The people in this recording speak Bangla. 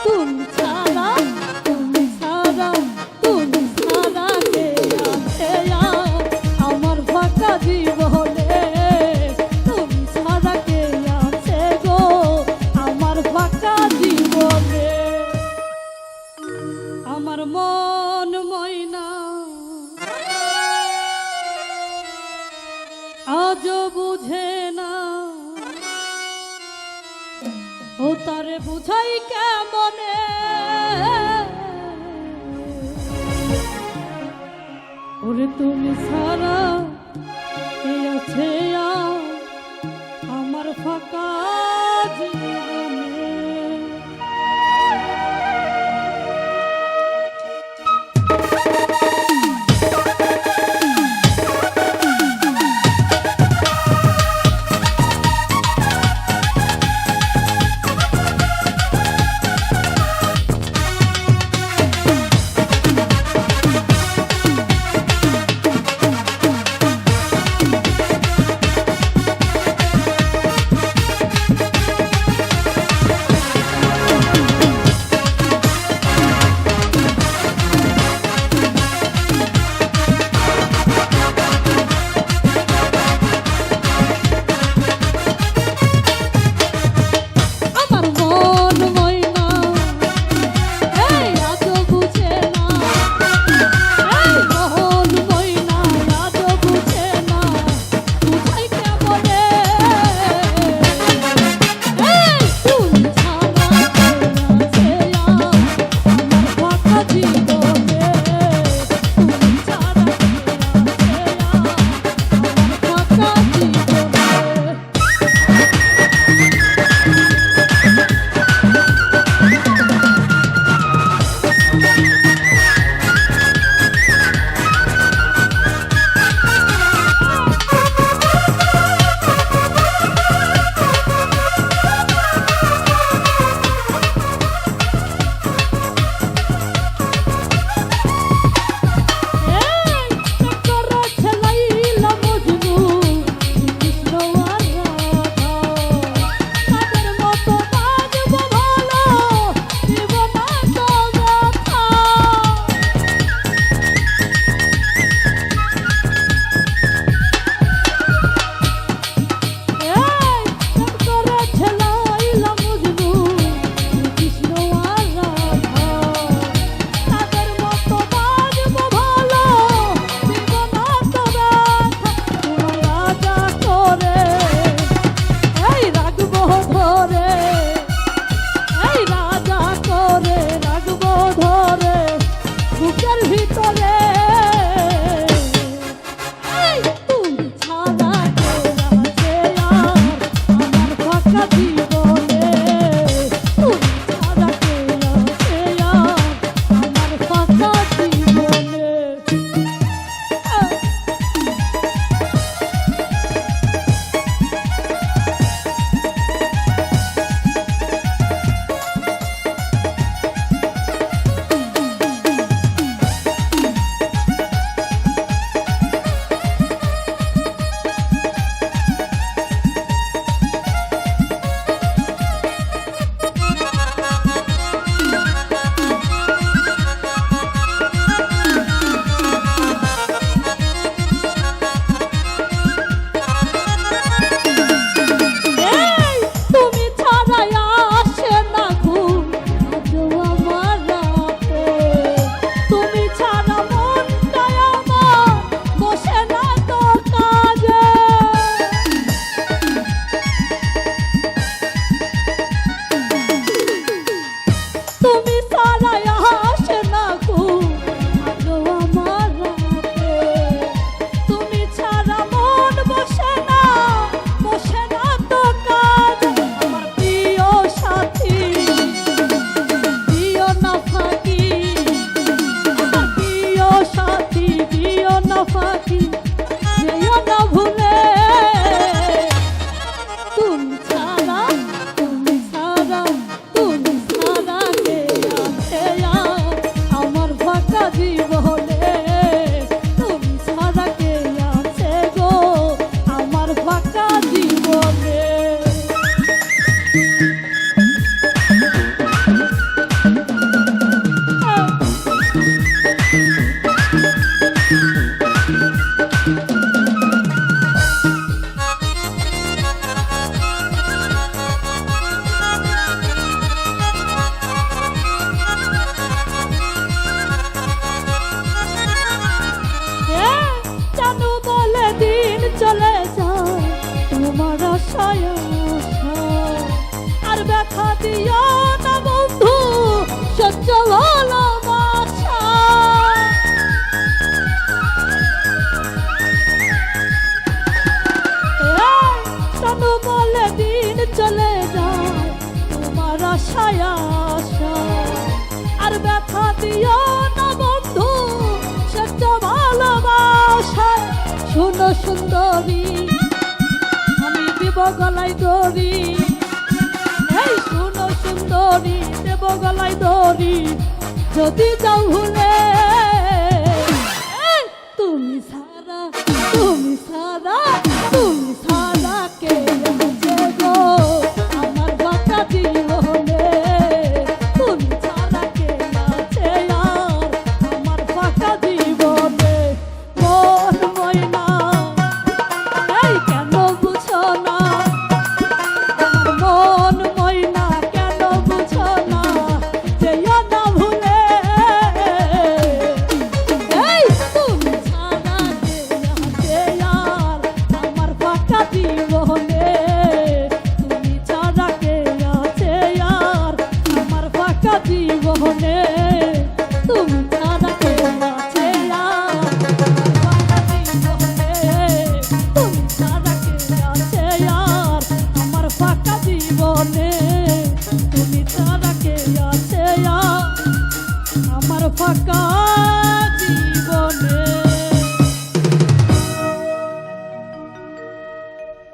তুমি ছাড়া তুমি ছাড়া তুমি ছাড়া কে আছে আমার ফাঁকা জীবনে তুমি ছাড়া কে আছে গো আমার ফাঁকা জীবনে আমার মন ময়না আজও বুঝে না ও তারে বুঝাই কেমনে ওরে তুমি ছাড়া কে আছে আমার ফাঁকা জীবনে আশা। আর ব্যথা দিও না বন্ধু সত্য ভালোবাসায়। শোনো সুন্দরী আমি দেব গলায় দড়ি, এই শোনো সুন্দরী দেব গলায় দড়ি, যদি যাও ভুলে। এই তুমি সারা তুমি সারা তুমি সারা কে আছে গো আমার বাঁকা জীবনে। তুমি ছাড়া কে আছে আর আমার বাঁকা জীবনে। মন ময়না এই কেন বুঝো না, আমার মন ময়না কেন বুঝো না, যেও না ভুলে। এই তুমি ছাড়া কে আছে আর আমার বাঁকা জীবনে। তুমি ছাড়া কে আছে আর আমার বাঁকা জীবনে। তুমি ছাড়া কে আছে আর তুমি ছাড়া কে আছে আর আমার ফাঁকা জীবনে। তুমি ছাড়া কে আছে আর আমার ফাঁকা